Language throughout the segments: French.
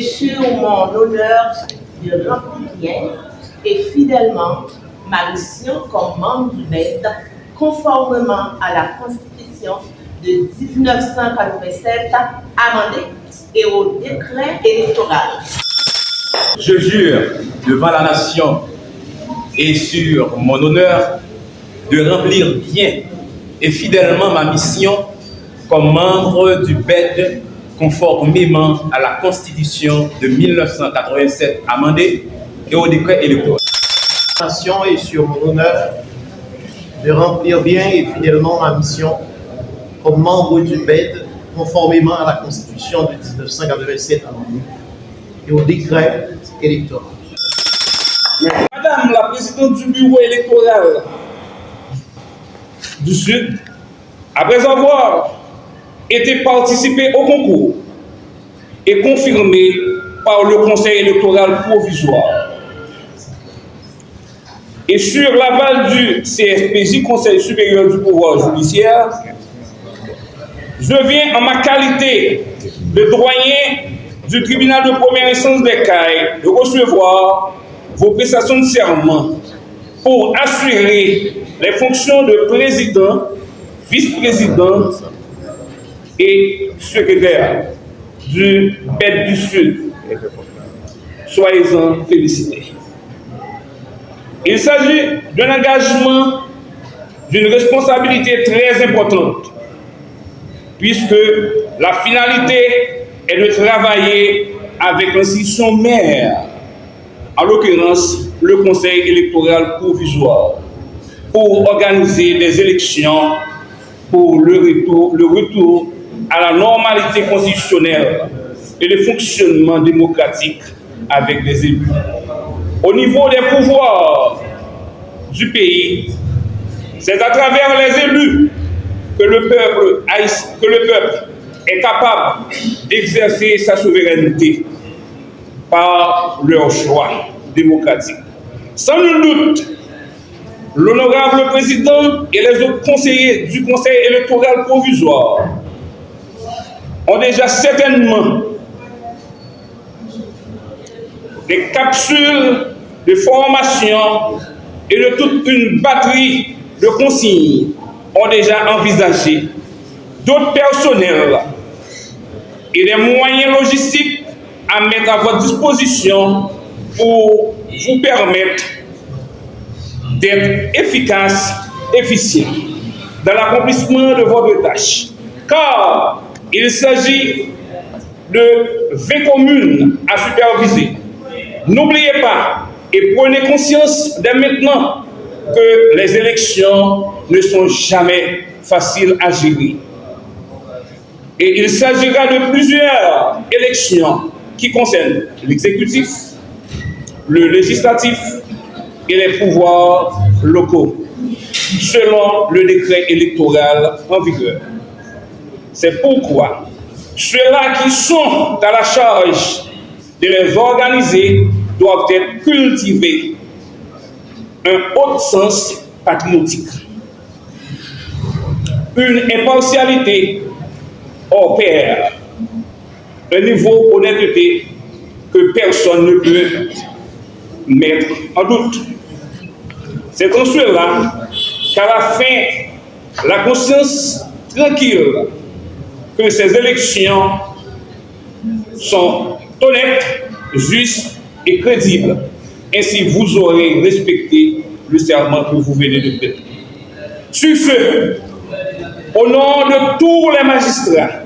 Sur mon honneur de remplir bien et fidèlement ma mission comme membre du BED, conformément à la Constitution de 1987 amendée et au décret électoral. Je jure devant la nation et sur mon honneur de remplir bien et fidèlement ma mission comme membre du BED conformément à la Constitution de 1987 amendée et au décret électoral. La nation et sur mon honneur de remplir bien et fidèlement ma mission comme membre du BED conformément à la Constitution de 1987 amendée et au décret électoral. Madame la présidente du bureau électoral du Sud, après avoir été participé au concours et confirmé par le Conseil électoral provisoire, et sur l'aval du CSPJ, Conseil supérieur du pouvoir judiciaire, je viens en ma qualité de doyen du tribunal de première instance des Cayes de recevoir vos prestations de serment pour assurer les fonctions de président, vice-président et secrétaire du BED du Sud. Soyez-en félicités. Il s'agit d'un engagement, d'une responsabilité très importante, puisque la finalité est de travailler avec l'institution mère, en l'occurrence le Conseil électoral provisoire, pour organiser des élections pour le retour à la normalité constitutionnelle et le fonctionnement démocratique avec les élus. Au niveau des pouvoirs du pays, c'est à travers les élus que le peuple est capable d'exercer sa souveraineté par leur choix démocratique. Sans nul doute, l'honorable président et les autres conseillers du Conseil électoral provisoire ont déjà certainement des capsules de formation et de toute une batterie de consignes ont déjà envisagé d'autres personnels et des moyens logistiques à mettre à votre disposition pour vous permettre d'être efficace, efficient dans l'accomplissement de votre tâche. Car il s'agit de 20 communes à superviser. N'oubliez pas et prenez conscience dès maintenant que les élections ne sont jamais faciles à gérer. Et il s'agira de plusieurs élections qui concernent l'exécutif, le législatif et les pouvoirs locaux, selon le décret électoral en vigueur. C'est pourquoi ceux-là qui sont à la charge de les organiser doivent être cultivés un haut sens patriotique, une impartialité hors pair, un niveau d'honnêteté que personne ne peut mettre en doute. C'est en cela qu'à la fin, la conscience tranquille que ces élections sont honnêtes, justes et crédibles. Ainsi, vous aurez respecté le serment que vous venez de prêter. Sur ce, au nom de tous les magistrats,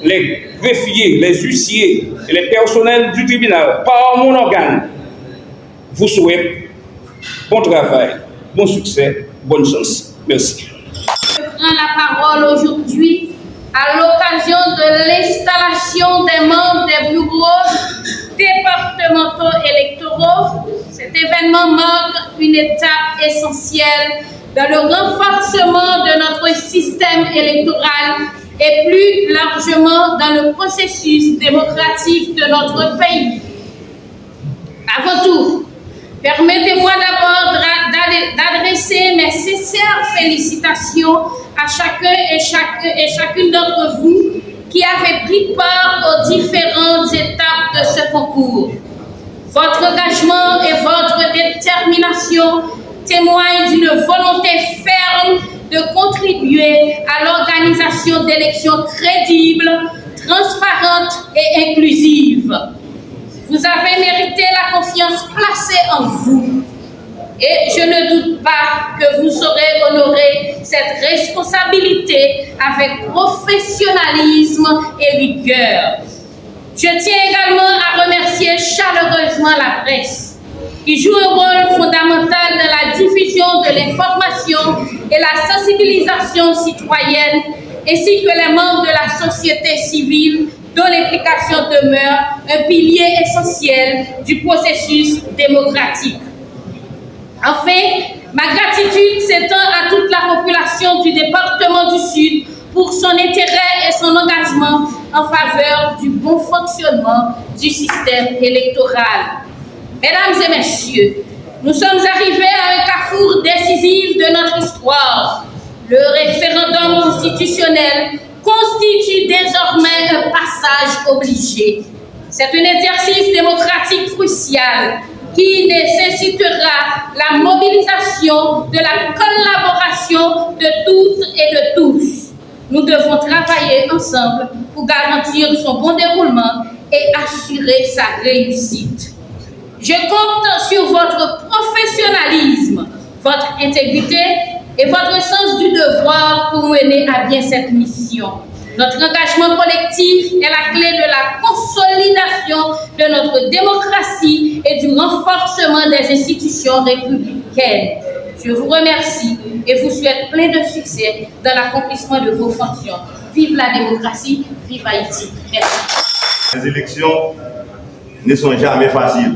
les greffiers, les huissiers et les personnels du tribunal, par mon organe, vous souhaite bon travail, bon succès, bonne chance. Merci. Je prends la parole aujourd'hui à l'occasion de l'installation des membres des bureaux départementaux électoraux. Cet événement marque une étape essentielle dans le renforcement de notre système électoral et plus largement dans le processus démocratique de notre pays. Avant tout, permettez-moi d'abord d'adresser mes sincères félicitations à chacun et chacune d'entre vous qui avez pris part aux différentes étapes de ce concours. Votre engagement et votre détermination témoignent d'une volonté ferme de contribuer à l'organisation d'élections crédibles, transparentes et inclusives. Vous avez mérité la confiance placée en vous. Et je ne doute pas que vous saurez honorer cette responsabilité avec professionnalisme et rigueur. Je tiens également à remercier chaleureusement la presse, qui joue un rôle fondamental dans la diffusion de l'information et la sensibilisation citoyenne, ainsi que les membres de la société civile, dont l'implication demeure un pilier essentiel du processus démocratique. Enfin, ma gratitude s'étend à toute la population du département du Sud pour son intérêt et son engagement en faveur du bon fonctionnement du système électoral. Mesdames et messieurs, nous sommes arrivés à un carrefour décisif de notre histoire. Le référendum constitutionnel constitue désormais un passage obligé. C'est un exercice démocratique crucial qui nécessitera la mobilisation de la collaboration de toutes et de tous. Nous devons travailler ensemble pour garantir son bon déroulement et assurer sa réussite. Je compte sur votre professionnalisme, votre intégrité et votre sens du devoir pour mener à bien cette mission. Notre engagement collectif est la clé de la consolidation de notre démocratie et du renforcement des institutions républicaines. Je vous remercie et vous souhaite plein de succès dans l'accomplissement de vos fonctions. Vive la démocratie, vive Haïti. Merci. Les élections ne sont jamais faciles.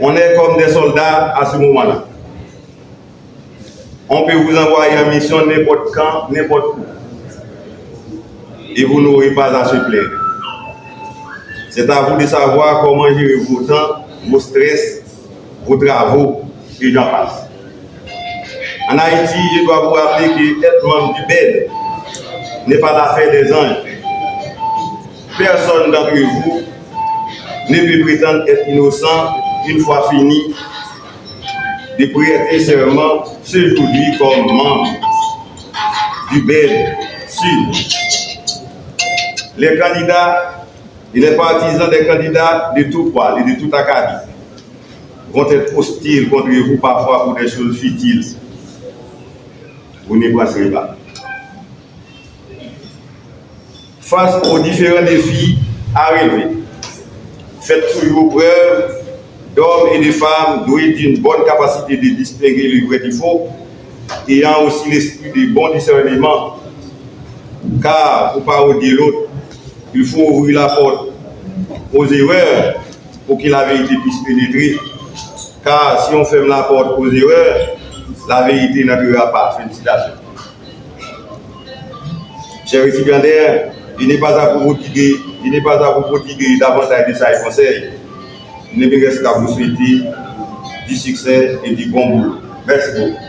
On est comme des soldats à ce moment-là. On peut vous envoyer en mission n'importe quand, n'importe où. Et vous n'aurez pas à se plaindre. C'est à vous de savoir comment gérer vos temps, vos stress, vos travaux, et j'en passe. En Haïti, je dois vous rappeler que être membre du BED n'est pas l'affaire des anges. Personne d'entre vous ne peut prétendre être innocent une fois fini de prêter serment ce jour-là comme membre du BED Sud. Les candidats et les partisans des candidats de tout poil et de tout acabit vont être hostiles contre vous parfois pour des choses futiles. Vous n'y penserez pas. Face aux différents défis à relever, faites toujours preuve d'hommes et de femmes doués d'une bonne capacité de distinguer le vrai du faux, ayant aussi l'esprit de bon discernement, car pour parodier l'autre, il faut ouvrir la porte aux erreurs pour que la vérité puisse pénétrer. Car si on ferme la porte aux erreurs, la vérité n'entrera pas. Félicitations. Chers récipiendaires, il n'est pas à vous prodiguer davantage de sages conseils. Il ne me reste qu'à vous souhaiter du succès et du bon boulot. Merci beaucoup.